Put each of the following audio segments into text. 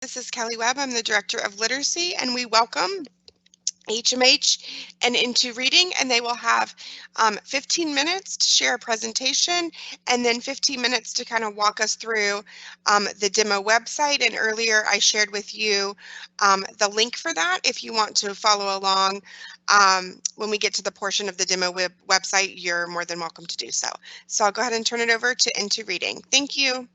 This is Kelly Webb. I'm the Director of Literacy, and we welcome HMH and Into Reading, and they will have 15 minutes to share a presentation and then 15 minutes to kind of walk us through the demo website. And earlier I shared with you the link for that if you want to follow along. When we get to the portion of the demo website, you're more than welcome to do so. So I'll go ahead and turn it over to Into Reading. Thank you.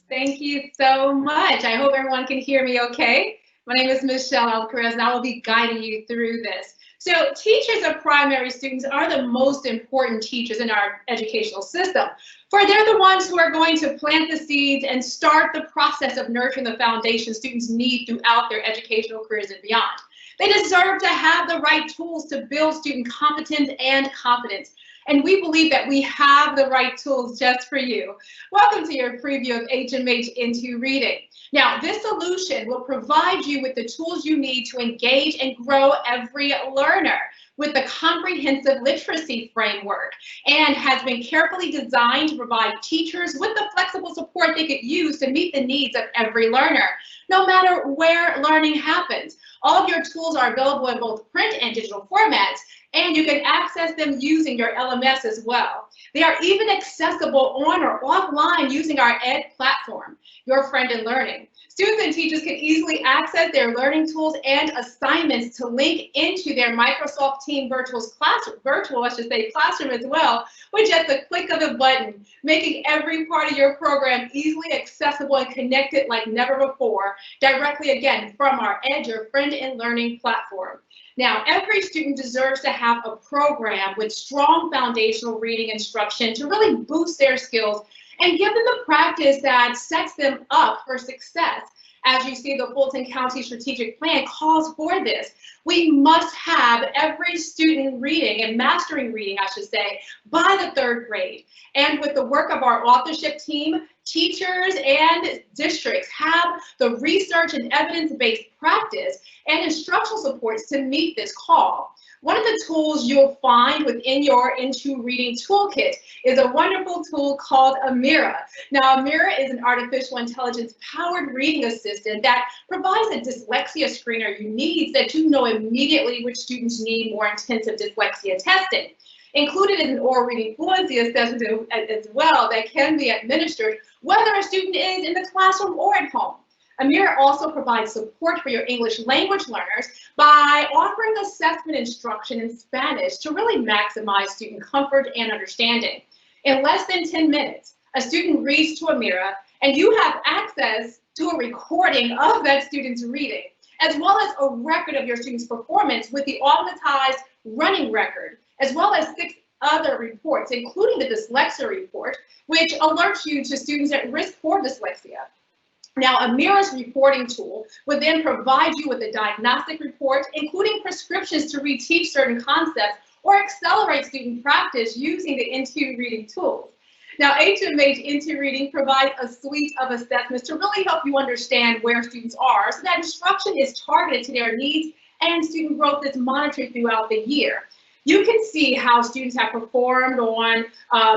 Thank you so much. I hope everyone can hear me okay. My name is Michelle Alcaraz, and I will be guiding you through this. So teachers of primary students are the most important teachers in our educational system, for they're the ones who are going to plant the seeds and start the process of nurturing the foundation students need throughout their educational careers and beyond. They deserve to have the right tools to build student competence and confidence. And we believe that we have the right tools just for you. Welcome to your preview of HMH Into Reading. Now, this solution will provide you with the tools you need to engage and grow every learner with the comprehensive literacy framework, and has been carefully designed to provide teachers with the flexible support they could use to meet the needs of every learner, no matter where learning happens. All of your tools are available in both print and digital formats, and you can access them using your LMS as well. They are even accessible on or offline using our Ed platform, Your Friend in Learning. Students and teachers can easily access their learning tools and assignments to link into their Microsoft Teams classroom as well, with just a click of a button, making every part of your program easily accessible and connected like never before, directly again from our Ed, Your Friend in Learning platform. Now, every student deserves to have a program with strong foundational reading instruction to really boost their skills and give them the practice that sets them up for success. As you see, the Fulton County Strategic Plan calls for this. We must have every student reading and mastering reading, I should say, by the 3rd grade. And with the work of our authorship team, teachers and districts have the research and evidence-based practice and instructional supports to meet this call. One of the tools you'll find within your Into Reading toolkit is a wonderful tool called Amira. Now, Amira is an artificial intelligence powered reading assistant that provides a dyslexia screener you need, so that you know immediately which students need more intensive dyslexia testing. Included is an oral reading fluency assessment as well that can be administered whether a student is in the classroom or at home. Amira also provides support for your English language learners by offering assessment instruction in Spanish to really maximize student comfort and understanding. In less than 10 minutes, a student reads to Amira, and you have access to a recording of that student's reading, as well as a record of your student's performance with the automatized running record, as well as 6 other reports, including the dyslexia report, which alerts you to students at risk for dyslexia. Now, Amira's reporting tool would then provide you with a diagnostic report, including prescriptions to reteach certain concepts or accelerate student practice using the Into Reading tools. Now, HMH Into Reading provides a suite of assessments to really help you understand where students are, so that instruction is targeted to their needs and student growth is monitored throughout the year. You can see how students have performed on,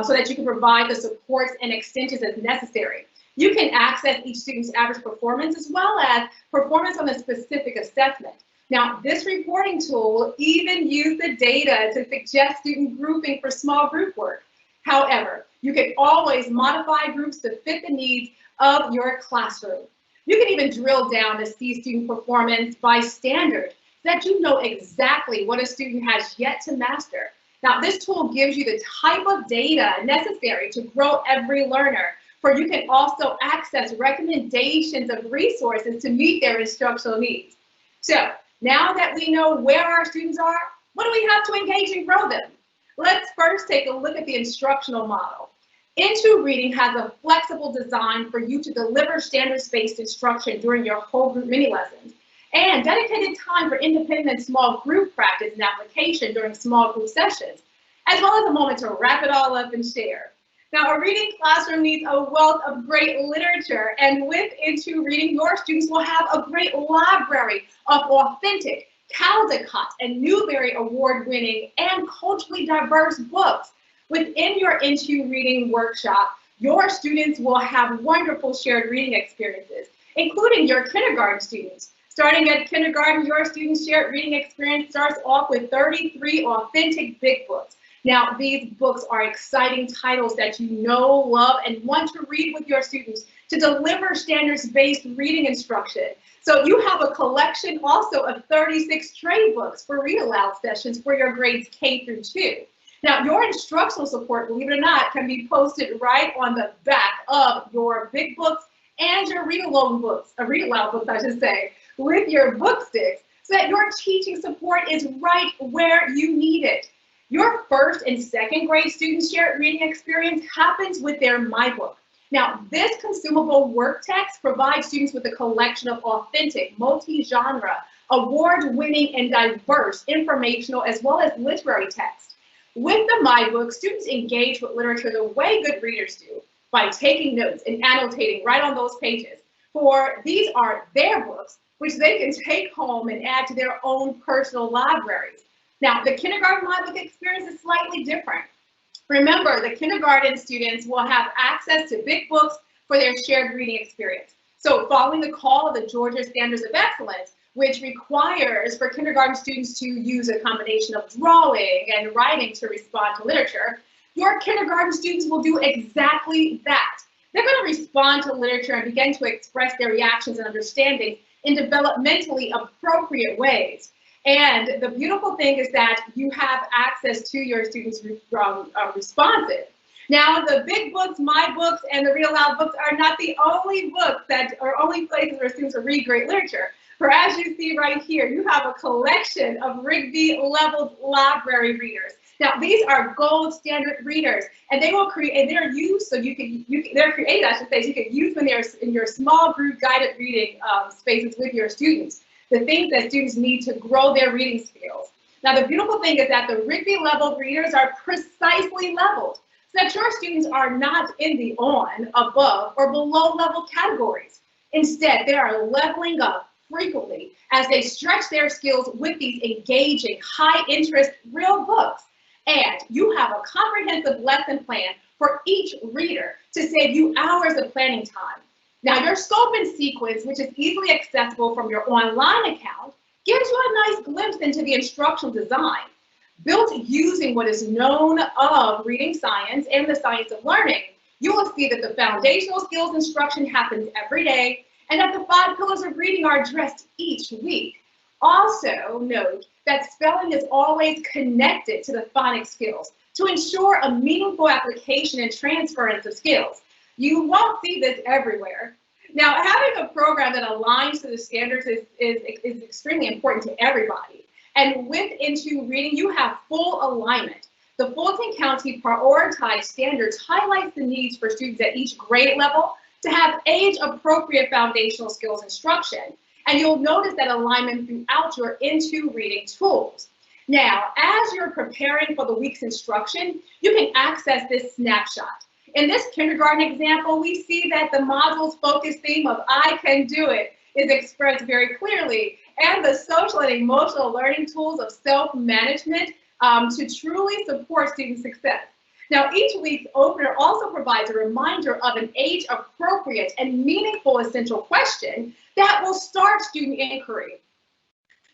so that you can provide the supports and extensions as necessary. You can access each student's average performance as well as performance on a specific assessment. Now, this reporting tool will even use the data to suggest student grouping for small group work. However, you can always modify groups to fit the needs of your classroom. You can even drill down to see student performance by standard, so that you know exactly what a student has yet to master. Now, this tool gives you the type of data necessary to grow every learner, for you can also access recommendations of resources to meet their instructional needs. So now that we know where our students are, what do we have to engage and grow them? Let's first take a look at the instructional model. Into Reading has a flexible design for you to deliver standards-based instruction during your whole group mini lessons, and dedicated time for independent and small group practice and application during small group sessions, as well as a moment to wrap it all up and share. Now, a reading classroom needs a wealth of great literature, and with Into Reading, your students will have a great library of authentic, Caldecott and Newbery award-winning and culturally diverse books. Within your Into Reading workshop, your students will have wonderful shared reading experiences, including your kindergarten students. Starting at kindergarten, your students' shared reading experience starts off with 33 authentic big books. Now, these books are exciting titles that you know, love, and want to read with your students to deliver standards-based reading instruction. So you have a collection also of 36 trade books for read aloud sessions for your grades K through 2. Now, your instructional support, believe it or not, can be posted right on the back of your big books and your read aloud books, I should say, with your book sticks, so that your teaching support is right where you need it. Your first and second grade students' shared reading experience happens with their My Book. Now, this consumable work text provides students with a collection of authentic, multi-genre, award-winning, and diverse informational as well as literary text. With the My Book, students engage with literature the way good readers do, by taking notes and annotating right on those pages. For these are their books, which they can take home and add to their own personal libraries. Now, the kindergarten My Book experience is slightly different. Remember, the kindergarten students will have access to big books for their shared reading experience. So following the call of the Georgia Standards of Excellence, which requires for kindergarten students to use a combination of drawing and writing to respond to literature, your kindergarten students will do exactly that. They're going to respond to literature and begin to express their reactions and understandings in developmentally appropriate ways. And the beautiful thing is that you have access to your students' responses. Now, the big books, My Books, and the Read Aloud books are not the only books that are only places where students will read great literature. For as you see right here, you have a collection of Rigby leveled library readers. Now, these are gold standard readers, and they will create, and they're used so they're created, I should say, so you can use when they're in your small group guided reading spaces with your students. The things that students need to grow their reading skills. Now, the beautiful thing is that the Rigby leveled readers are precisely leveled so that your students are not in the on, above, or below level categories. Instead, they are leveling up frequently as they stretch their skills with these engaging, high interest, real books. And you have a comprehensive lesson plan for each reader to save you hours of planning time. Now, your scope and sequence, which is easily accessible from your online account, gives you a nice glimpse into the instructional design, built using what is known of reading science and the science of learning. You will see that the foundational skills instruction happens every day, and that the 5 pillars of reading are addressed each week. Also note that spelling is always connected to the phonics skills to ensure a meaningful application and transference of skills. You won't see this everywhere. Now, having a program that aligns to the standards is extremely important to everybody. And with Into Reading, you have full alignment. The Fulton County Prioritized Standards highlights the needs for students at each grade level to have age-appropriate foundational skills instruction. And you'll notice that alignment throughout your Into Reading tools. Now, as you're preparing for the week's instruction, you can access this snapshot. In this kindergarten example, we see that the module's focus theme of I can do it is expressed very clearly, and the social and emotional learning tools of self-management to truly support student success. Now, each week's opener also provides a reminder of an age-appropriate and meaningful essential question that will start student inquiry.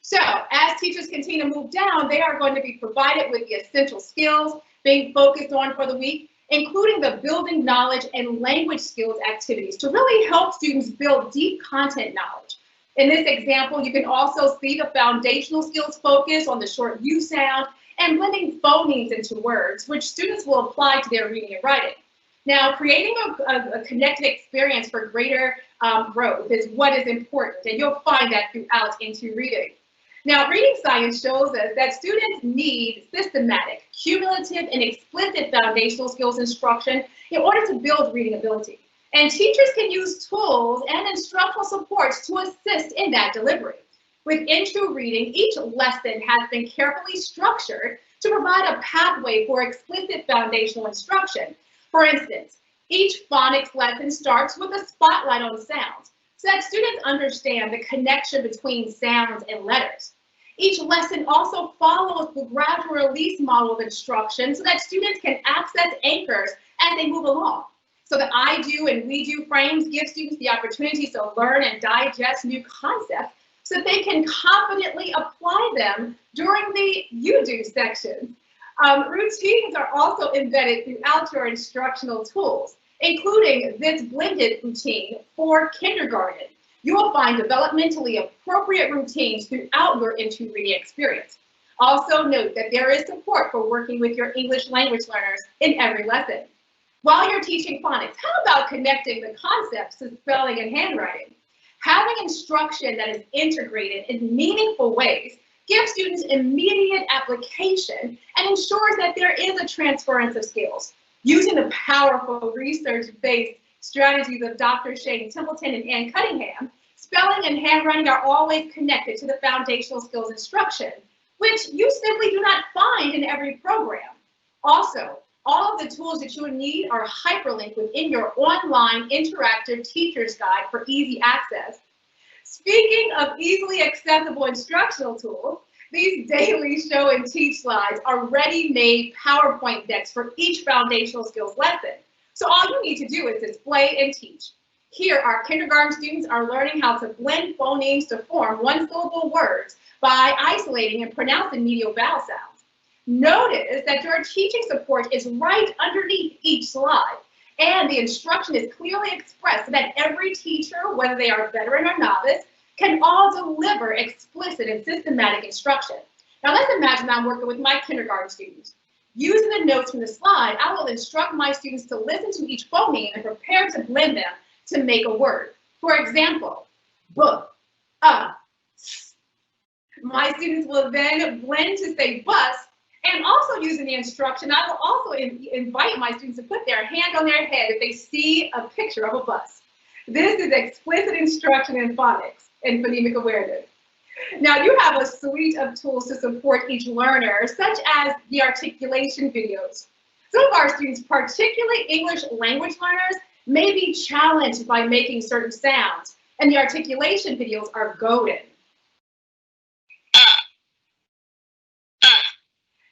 So, as teachers continue to move down, they are going to be provided with the essential skills being focused on for the week, including the building knowledge and language skills activities to really help students build deep content knowledge. In this example, you can also see the foundational skills focus on the short U sound and blending phonemes into words, which students will apply to their reading and writing. Now, creating a connected experience for greater growth is what is important, and you'll find that throughout Into Reading. Now, reading science shows us that students need systematic, cumulative, and explicit foundational skills instruction in order to build reading ability. And teachers can use tools and instructional supports to assist in that delivery. With Into Reading, each lesson has been carefully structured to provide a pathway for explicit foundational instruction. For instance, each phonics lesson starts with a spotlight on sounds, so that students understand the connection between sounds and letters. Each lesson also follows the gradual release model of instruction so that students can access anchors as they move along. So the I do and we do frames give students the opportunity to learn and digest new concepts so that they can confidently apply them during the you do section. Routines are also embedded throughout your instructional tools, including this blended routine for kindergarten. You will find developmentally appropriate routines throughout your into reading experience. Also note that there is support for working with your English language learners in every lesson. While you're teaching phonics, how about connecting the concepts to spelling and handwriting? Having instruction that is integrated in meaningful ways gives students immediate application and ensures that there is a transference of skills. Using the powerful research-based strategies of Dr. Shane Templeton and Ann Cunningham, spelling and handwriting are always connected to the foundational skills instruction, which you simply do not find in every program. Also, all of the tools that you would need are hyperlinked within your online interactive teacher's guide for easy access. Speaking of easily accessible instructional tools, these daily show and teach slides are ready-made PowerPoint decks for each foundational skills lesson. So all you need to do is display and teach. Here, our kindergarten students are learning how to blend phonemes to form one-syllable words by isolating and pronouncing medial vowel sounds. Notice that your teaching support is right underneath each slide, and the instruction is clearly expressed so that every teacher, whether they are veteran or novice, can all deliver explicit and systematic instruction. Now let's imagine I'm working with my kindergarten students. Using the notes from the slide, I will instruct my students to listen to each phoneme and prepare to blend them to make a word. For example, book, my students will then blend to say bus, and also using the instruction, I will also invite my students to put their hand on their head if they see a picture of a bus. This is explicit instruction in phonics and phonemic awareness. Now you have a suite of tools to support each learner, such as the articulation videos. Some of our students, particularly English language learners, may be challenged by making certain sounds, and the articulation videos are golden.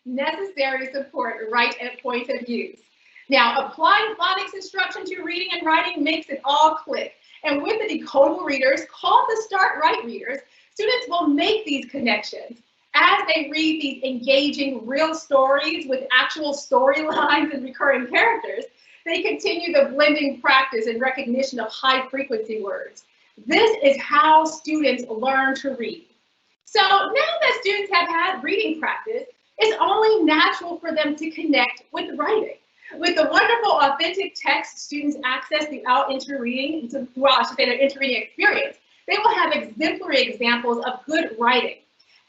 Necessary support right at point of use. Now, applying phonics instruction to reading and writing makes it all click. And with the decodable readers, called the Start Right readers, students will make these connections. As they read these engaging real stories with actual storylines and recurring characters, they continue the blending practice and recognition of high frequency words. This is how students learn to read. So now that students have had reading practice, it's only natural for them to connect with writing. With the wonderful authentic text students access throughout interreading, their interreading experience, they will have exemplary examples of good writing.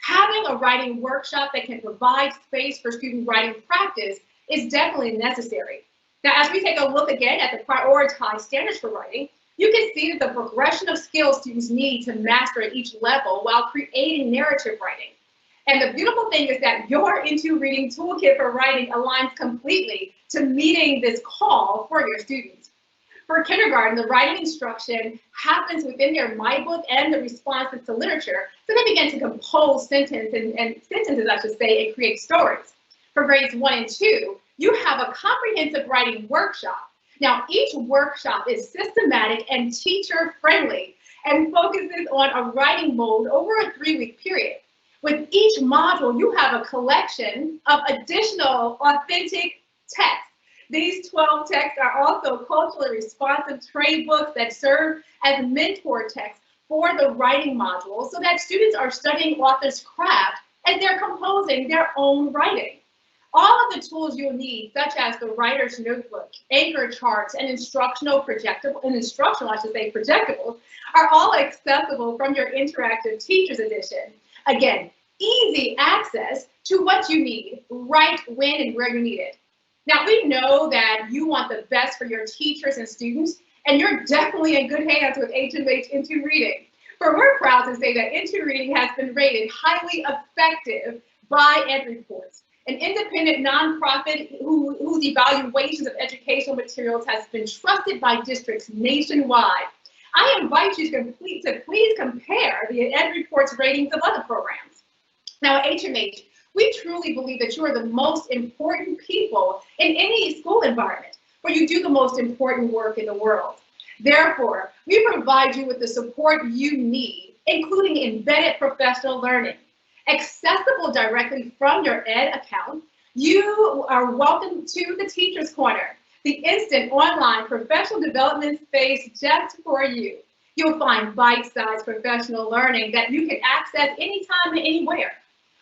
Having a writing workshop that can provide space for student writing practice is definitely necessary. Now, as we take a look again at the prioritized standards for writing, you can see that the progression of skills students need to master at each level while creating narrative writing. And the beautiful thing is that your Into Reading Toolkit for Writing aligns completely to meeting this call for your students. For kindergarten, the writing instruction happens within their My Book and the responses to literature, so they begin to compose sentences, I should say, and create stories. For grades 1 and 2, you have a comprehensive writing workshop. Now, each workshop is systematic and teacher-friendly and focuses on a writing mode over a 3-week period. With each module, you have a collection of additional authentic texts. These 12 texts are also culturally responsive trade books that serve as mentor texts for the writing module so that students are studying author's craft as they're composing their own writing. All of the tools you'll need, such as the writer's notebook, anchor charts, and instructional projectables, are all accessible from your interactive teacher's edition. Again, easy access to what you need, right when and where you need it. Now, we know that you want the best for your teachers and students, and you're definitely in good hands with HMH Into Reading. For we're proud to say that Into Reading has been rated highly effective by EdReports, an independent nonprofit whose evaluations of educational materials has been trusted by districts nationwide. I invite you to please compare the EdReports ratings of other programs. Now at HMH, we truly believe that you are the most important people in any school environment. where you do the most important work in the world. Therefore, we provide you with the support you need, including embedded professional learning, accessible directly from your Ed account. You are welcome to the Teacher's Corner, the instant online professional development space just for you. You'll find bite-sized professional learning that you can access anytime and anywhere.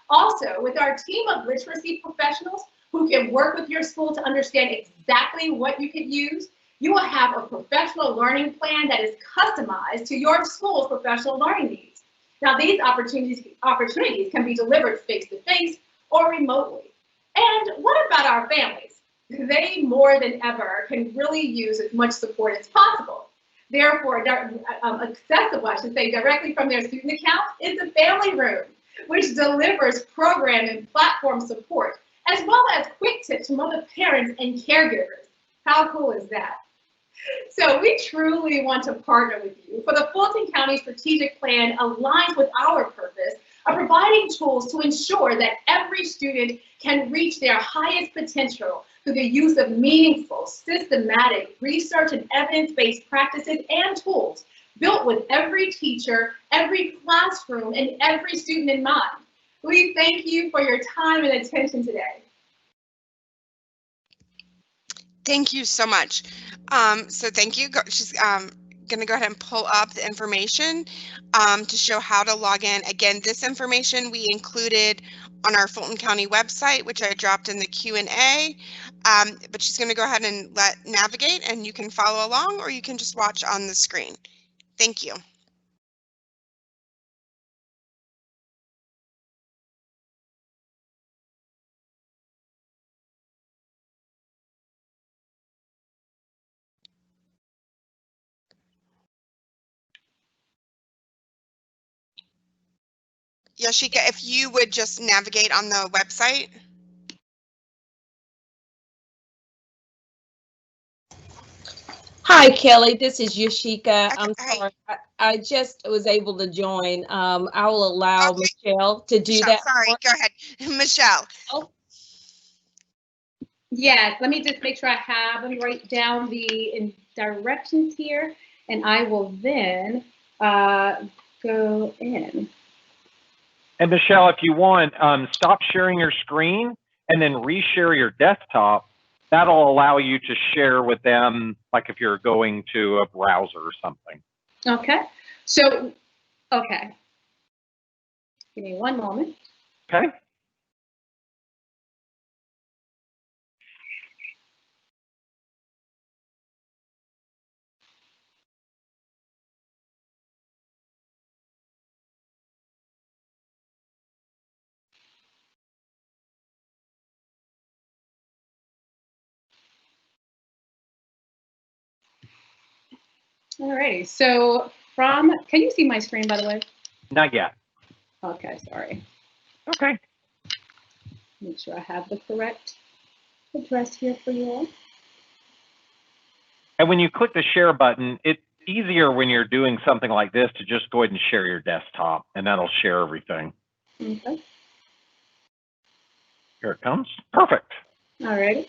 Also, with our team of literacy professionals who can work with your school to understand exactly what you could use, you will have a professional learning plan that is customized to your school's professional learning needs. Now, these opportunities can be delivered face-to-face or remotely. And what about our families? They, more than ever, can really use as much support as possible. Therefore, accessible, I should say, directly from their student account is the Family Room, which delivers program and platform support, as well as quick tips from other parents and caregivers. How cool is that? So we truly want to partner with you, for the Fulton County Strategic Plan aligns with our purpose of providing tools to ensure that every student can reach their highest potential through the use of meaningful, systematic research and evidence-based practices and tools built with every teacher, every classroom, and every student in mind. We thank you for your time and attention today. Thank you so much. So thank you. She's going to go ahead and pull up the information to show how to log in. Again, this information we included on our Fulton County website, which I dropped in the Q&A, but she's going to go ahead and navigate, and you can follow along or you can just watch on the screen. Thank you. Yoshika, if you would just navigate on the website. Hi, Kelly. This is Yoshika. Okay, I'm hey. sorry. I just was able to join. I will allow Michelle to do Michelle, that. sorry, go ahead. Michelle. Oh. Yes, let me just make sure let me write down the directions here, and I will then go in. And Michelle, if you want, stop sharing your screen and then reshare your desktop. That'll allow you to share with them, like if you're going to a browser or something. Okay. So, okay. Give me one moment. Okay. All right. So can you see my screen, by the way? Not yet. Okay, sorry. Okay. Make sure I have the correct address here for you all. And when you click the share button, it's easier when you're doing something like this to just go ahead and share your desktop, and that'll share everything. Okay. Here it comes. Perfect. All right.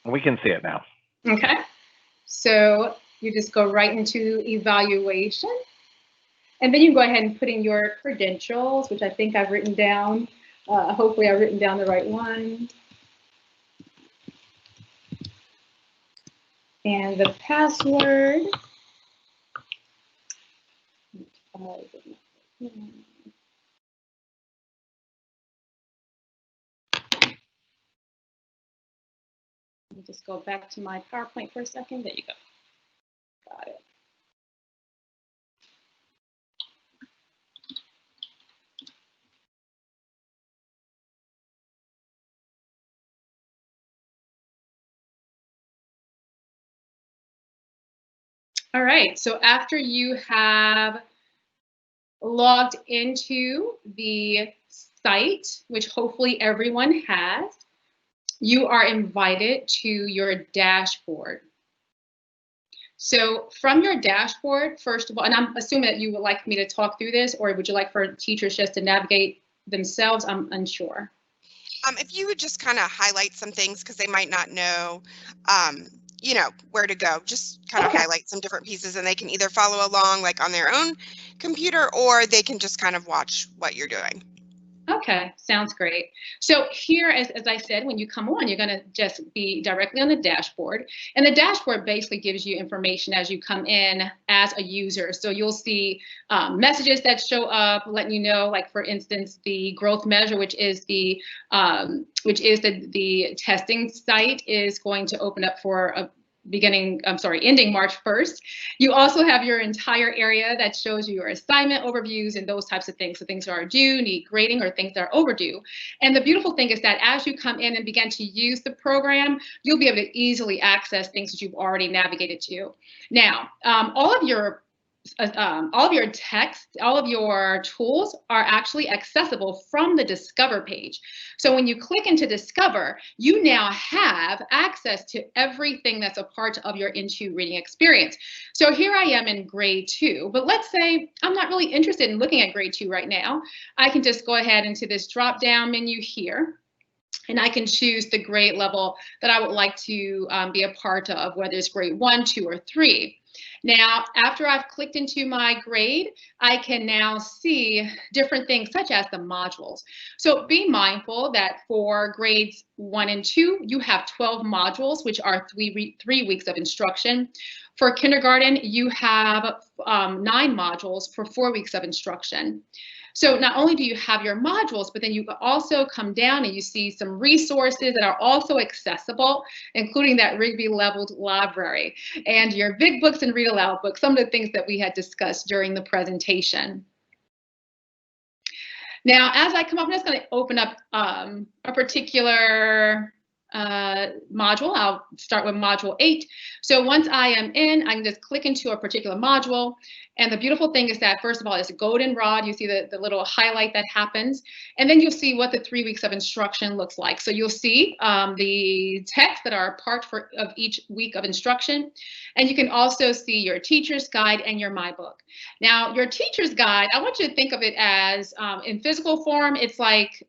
We can see it now. Okay. So you just go right into evaluation. And then you go ahead and put in your credentials, which I think I've written down. Hopefully I've written down the right one. And the password. Let me just go back to my PowerPoint for a second. There you go. Got it. All right, so after you have logged into the site, which hopefully everyone has, you are invited to your dashboard. So from your dashboard, first of all, and I'm assuming that you would like me to talk through this, or would you like for teachers just to navigate themselves, I'm unsure. If you would just kind of highlight some things because they might not know, you know, where to go, just kind of highlight some different pieces and they can either follow along like on their own computer or they can just kind of watch what you're doing. Okay, sounds great. So here, as I said, when you come on, you're going to just be directly on the dashboard. And the dashboard basically gives you information as you come in as a user. So you'll see messages that show up, letting you know, like for instance, the growth measure, which is the testing site, is going to open up for a ending March 1st. You also have your entire area that shows you your assignment overviews and those types of things. So things that are due, need grading, or things that are overdue. And the beautiful thing is that as you come in and begin to use the program, you'll be able to easily access things that you've already navigated to. Now, all of your text, all of your tools are actually accessible from the Discover page. So when you click into Discover, you now have access to everything that's a part of your Into reading experience. So here I am in grade 2, but let's say I'm not really interested in looking at grade 2 right now. I can just go ahead into this drop down menu here, and I can choose the grade level that I would like to be a part of, whether it's grade 1, 2, or 3. Now, after I've clicked into my grade, I can now see different things such as the modules. So be mindful that for grades 1 and 2, you have 12 modules, which are 3 weeks of instruction. For kindergarten, you have 9 modules for 4 weeks of instruction. So not only do you have your modules, but then you can also come down and you see some resources that are also accessible, including that Rigby leveled library and your big books and read aloud books, some of the things that we had discussed during the presentation. Now, as I come up, I'm just going to open up a particular module. I'll start with module 8. So once I am in, I can just click into a particular module. And the beautiful thing is that, first of all, it's goldenrod. You see the little highlight that happens. And then you'll see what the 3 weeks of instruction looks like. So you'll see the texts that are a part of each week of instruction. And you can also see your teacher's guide and your My Book. Now, your teacher's guide, I want you to think of it as in physical form, it's like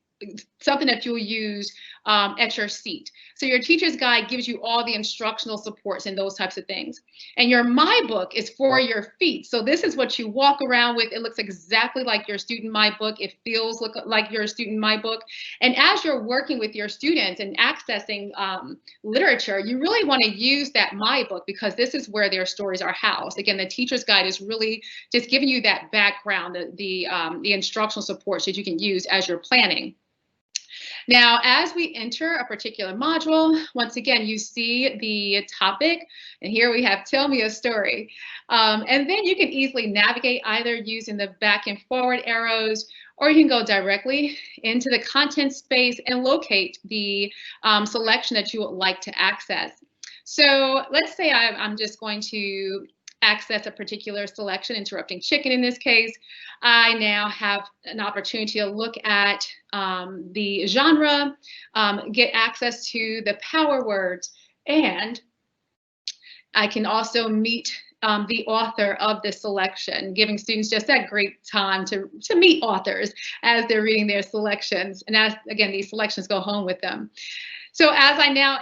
something that you'll use at your seat. So your teacher's guide gives you all the instructional supports and those types of things. And your My Book is for your feet. So this is what you walk around with. It looks exactly like your student My Book. It feels like your student My Book. And as you're working with your students and accessing literature, you really want to use that My Book because this is where their stories are housed. Again, the teacher's guide is really just giving you that background, the instructional supports that you can use as you're planning. Now, as we enter a particular module, once again, you see the topic, and here we have Tell Me a Story. And then you can easily navigate either using the back and forward arrows, or you can go directly into the content space and locate the selection that you would like to access. So let's say I'm just going to access a particular selection, Interrupting Chicken in this case. I now have an opportunity to look at the genre, get access to the power words, and I can also meet the author of the selection, giving students just that great time to meet authors as they're reading their selections. And as, again, these selections go home with them. So as I now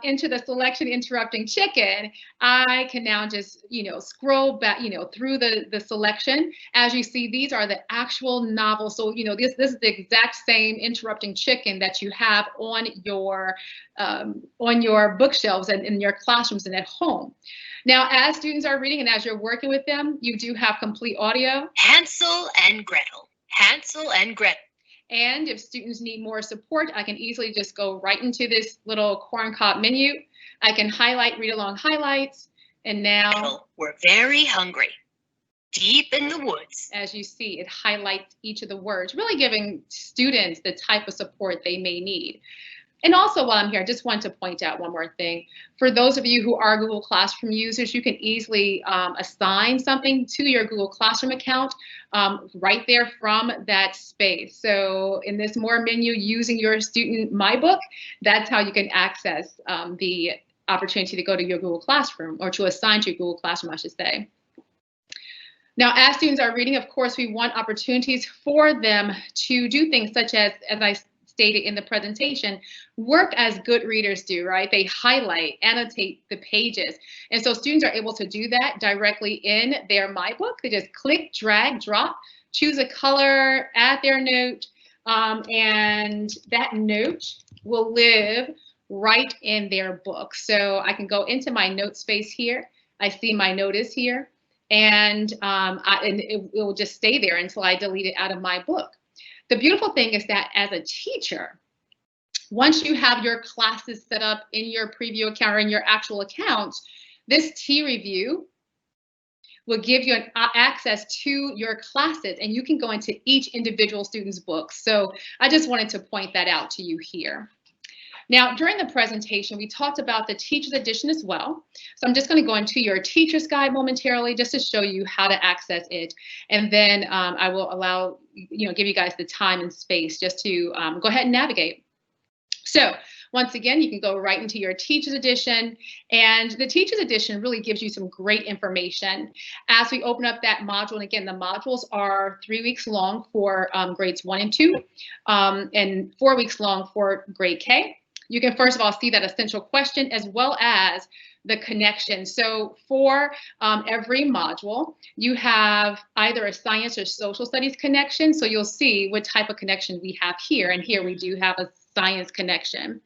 enter the selection Interrupting Chicken, I can now just, scroll back, through the selection. As you see, these are the actual novels. So, this is the exact same Interrupting Chicken that you have on your bookshelves and in your classrooms and at home. Now, as students are reading and as you're working with them, you do have complete audio. Hansel and Gretel. Hansel and Gretel. And if students need more support, I can easily just go right into this little corncob menu. I can highlight read along highlights. And now we're very hungry. Deep in the woods. As you see, it highlights each of the words, really giving students the type of support they may need. And also while I'm here, I just want to point out one more thing. For those of you who are Google Classroom users, you can easily assign something to your Google Classroom account right there from that space. So in this More menu, using your student My Book, that's how you can access the opportunity to go to your Google Classroom, or to assign to your Google Classroom, I should say. Now, as students are reading, of course, we want opportunities for them to do things such as I stated in the presentation, work as good readers do, right? They highlight, annotate the pages. And so students are able to do that directly in their My Book. They just click, drag, drop, choose a color, add their note, and that note will live right in their book. So I can go into my note space here. I see my note is here. And it will just stay there until I delete it out of my book. The beautiful thing is that as a teacher, once you have your classes set up in your preview account or in your actual account, this T review will give you access to your classes, and you can go into each individual student's book. So I just wanted to point that out to you here. Now, during the presentation, we talked about the Teacher's Edition as well. So I'm just going to go into your Teacher's Guide momentarily just to show you how to access it. And then I will allow, give you guys the time and space just to go ahead and navigate. So once again, you can go right into your Teacher's Edition. And the Teacher's Edition really gives you some great information. As we open up that module, and again, the modules are 3 weeks long for grades 1 and 2, and 4 weeks long for grade K. You can first of all see that essential question as well as the connection. So for every module, you have either a science or social studies connection. So you'll see what type of connection we have here. And here we do have a science connection.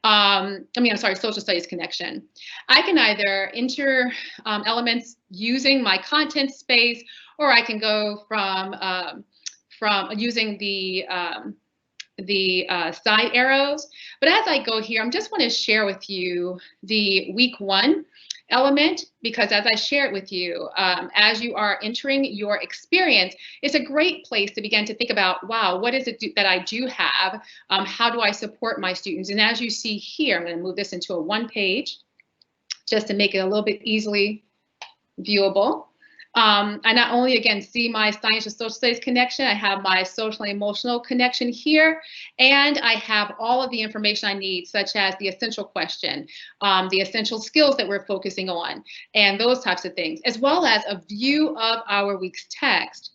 Social studies connection. I can either enter elements using my content space, or I can go from using the side arrows. But as I go here, I just want to share with you the week 1 element, because as I share it with you, as you are entering your experience, it's a great place to begin to think about, wow, what is it that I do have? How do I support my students? And as you see here, I'm going to move this into a 1 page just to make it a little bit easily viewable. I not only, again, see my science and social studies connection, I have my social and emotional connection here, and I have all of the information I need, such as the essential question, the essential skills that we're focusing on, and those types of things, as well as a view of our week's text.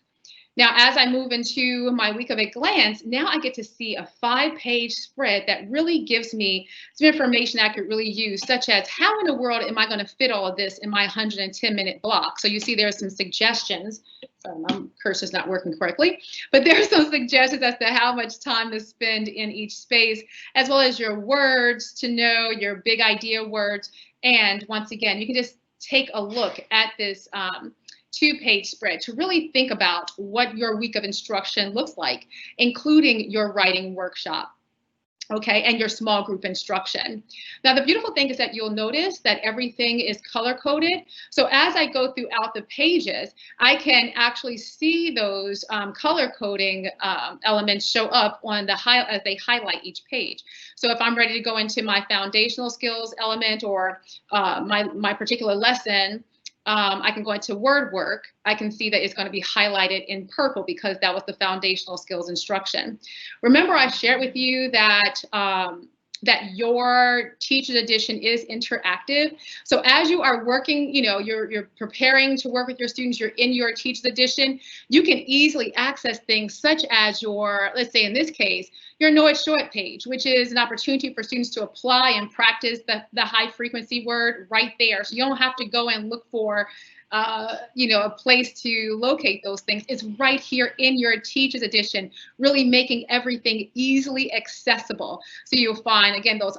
Now, as I move into my week of a glance, now I get to see a 5-page spread that really gives me some information I could really use, such as how in the world am I going to fit all of this in my 110-minute block? So you see there's some suggestions. Sorry, my cursor's not working correctly, but there's some suggestions as to how much time to spend in each space, as well as your words to know, your big idea words. And once again, you can just take a look at this 2-page spread to really think about what your week of instruction looks like, including your writing workshop, okay, and your small group instruction. Now, the beautiful thing is that you'll notice that everything is color-coded. So as I go throughout the pages, I can actually see those color coding elements show up on the as they highlight each page. So if I'm ready to go into my foundational skills element or my particular lesson, I can go into word work. I can see that it's going to be highlighted in purple because that was the foundational skills instruction. Remember, I shared with you that that your Teacher's Edition is interactive. So as you are working, you're preparing to work with your students, you're in your Teacher's Edition, you can easily access things such as your, let's say in this case, your Know It, Show It page, which is an opportunity for students to apply and practice the high frequency word right there. So you don't have to go and look for a place to locate those things. It's right here in your Teacher's Edition, really making everything easily accessible. So you'll find, again, those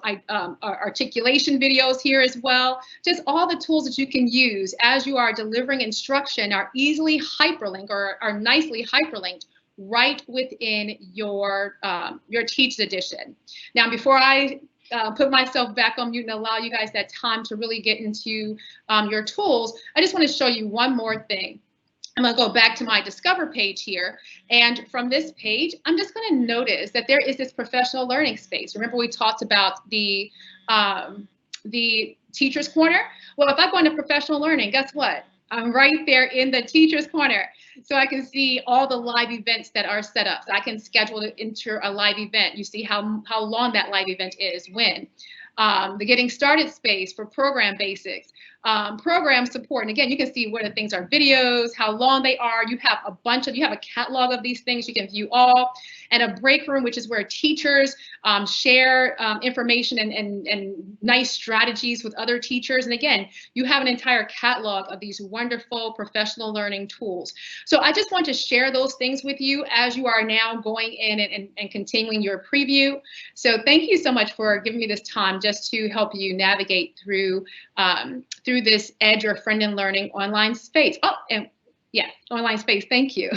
articulation videos here as well. Just all the tools that you can use as you are delivering instruction are easily hyperlinked or are nicely hyperlinked right within your Teacher's Edition. Now, before I put myself back on mute and allow you guys that time to really get into your tools, I just want to show you one more thing. I'm going to go back to my Discover page here. And from this page, I'm just going to notice that there is this professional learning space. Remember, we talked about the Teacher's Corner? Well, if I go into professional learning, guess what? I'm right there in the Teacher's Corner. So I can see all the live events that are set up. So I can schedule to enter a live event. You see how long that live event is, when. The Getting Started space for program basics. program support. And again, you can see where the things are videos, how long they are. You have a catalog of these things you can view all. And a break room, which is where teachers share information and nice strategies with other teachers. And again, you have an entire catalog of these wonderful professional learning tools. So I just want to share those things with you as you are now going in and continuing your preview. So thank you so much for giving me this time just to help you navigate through this Edge or Friend in Learning online space. Oh, and yeah, online space. Thank you.